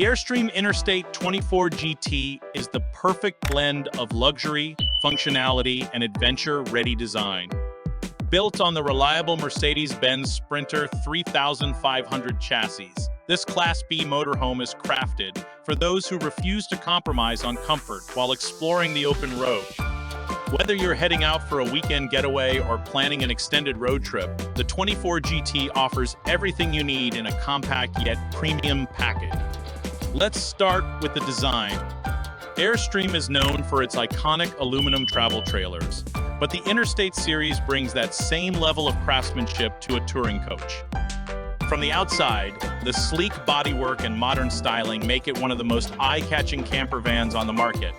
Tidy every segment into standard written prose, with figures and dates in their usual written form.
Airstream Interstate 24GT is the perfect blend of luxury, functionality, and adventure-ready design. Built on the reliable Mercedes-Benz Sprinter 3500 chassis, this Class B motorhome is crafted for those who refuse to compromise on comfort while exploring the open road. Whether you're heading out for a weekend getaway or planning an extended road trip, the 24GT offers everything you need in a compact yet premium package. Let's start with the design. Airstream is known for its iconic aluminum travel trailers, but the Interstate series brings that same level of craftsmanship to a touring coach. From the outside, the sleek bodywork and modern styling make it one of the most eye-catching camper vans on the market.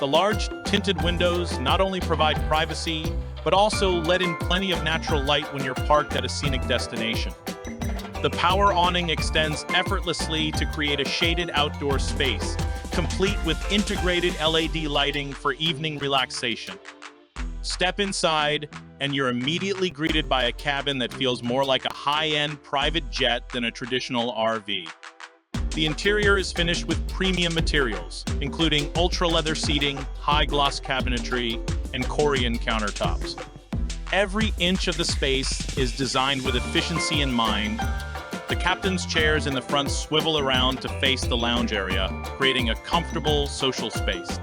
The large, tinted windows not only provide privacy, but also let in plenty of natural light when you're parked at a scenic destination. The power awning extends effortlessly to create a shaded outdoor space, complete with integrated LED lighting for evening relaxation. Step inside, and you're immediately greeted by a cabin that feels more like a high-end private jet than a traditional RV. The interior is finished with premium materials, including ultra-leather seating, high-gloss cabinetry, and Corian countertops. Every inch of the space is designed with efficiency in mind. The captain's chairs in the front swivel around to face the lounge area, creating a comfortable social space.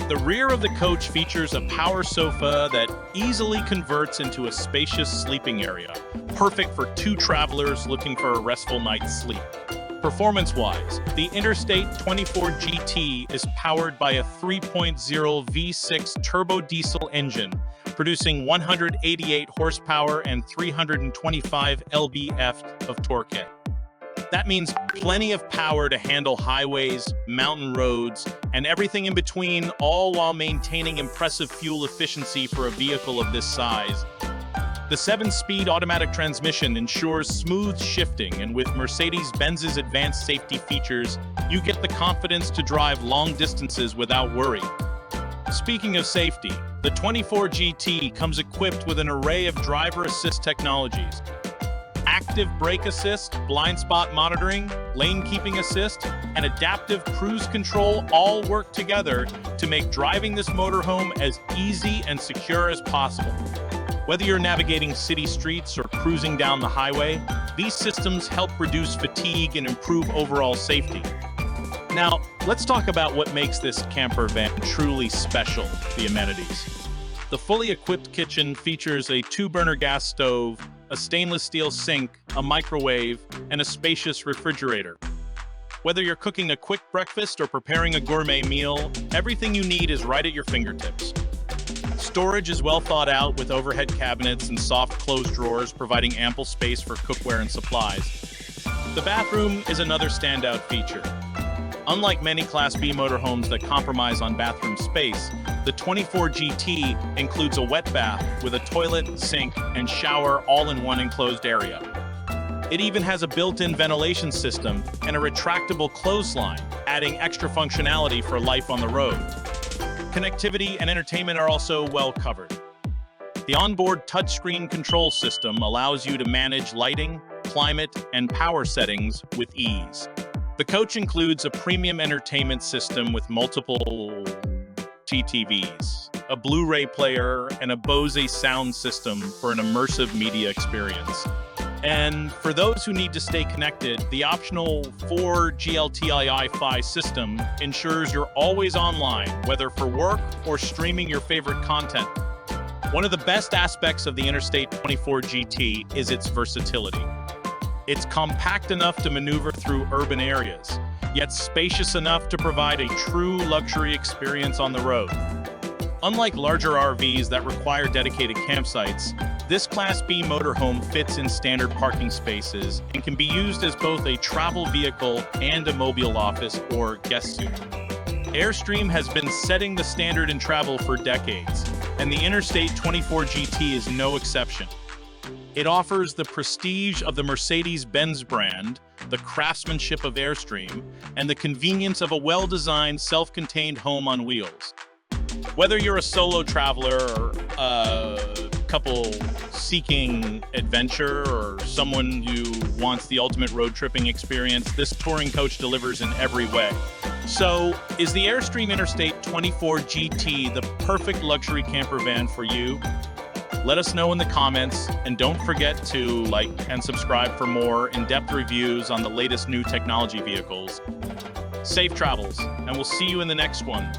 The rear of the coach features a power sofa that easily converts into a spacious sleeping area, perfect for two travelers looking for a restful night's sleep. Performance-wise, the Interstate 24GT is powered by a 3.0 V6 turbo diesel engine, producing 188 horsepower and 325 lb-ft of torque. That means plenty of power to handle highways, mountain roads, and everything in between, all while maintaining impressive fuel efficiency for a vehicle of this size. The 7-speed automatic transmission ensures smooth shifting, and with Mercedes-Benz's advanced safety features, you get the confidence to drive long distances without worry. Speaking of safety, the 24GT comes equipped with an array of driver assist technologies. Active brake assist, blind spot monitoring, lane keeping assist, and adaptive cruise control all work together to make driving this motorhome as easy and secure as possible. Whether you're navigating city streets or cruising down the highway, these systems help reduce fatigue and improve overall safety. Now, let's talk about what makes this camper van truly special, the amenities. The fully equipped kitchen features a 2-burner gas stove, a stainless steel sink, a microwave, and a spacious refrigerator. Whether you're cooking a quick breakfast or preparing a gourmet meal, everything you need is right at your fingertips. Storage is well thought out with overhead cabinets and soft closed drawers providing ample space for cookware and supplies. The bathroom is another standout feature. Unlike many Class B motorhomes that compromise on bathroom space, the 24GT includes a wet bath with a toilet, sink, and shower all in one enclosed area. It even has a built-in ventilation system and a retractable clothesline, adding extra functionality for life on the road. Connectivity and entertainment are also well covered. The onboard touchscreen control system allows you to manage lighting, climate, and power settings with ease. The coach includes a premium entertainment system with multiple TVs, a Blu-ray player, and a Bose sound system for an immersive media experience. And for those who need to stay connected, the optional 4G LTE system ensures you're always online, whether for work or streaming your favorite content. One of the best aspects of the Interstate 24GT is its versatility. It's compact enough to maneuver through urban areas, yet spacious enough to provide a true luxury experience on the road. Unlike larger RVs that require dedicated campsites, this Class B motorhome fits in standard parking spaces and can be used as both a travel vehicle and a mobile office or guest suite. Airstream has been setting the standard in travel for decades, and the Interstate 24GT is no exception. It offers the prestige of the Mercedes-Benz brand, the craftsmanship of Airstream, and the convenience of a well-designed, self-contained home on wheels. Whether you're a solo traveler or couple seeking adventure or someone who wants the ultimate road tripping experience, this touring coach delivers in every way. So, is the Airstream Interstate 24GT the perfect luxury camper van for you? Let us know in the comments, and don't forget to like and subscribe for more in-depth reviews on the latest new technology vehicles. Safe travels, and we'll see you in the next one.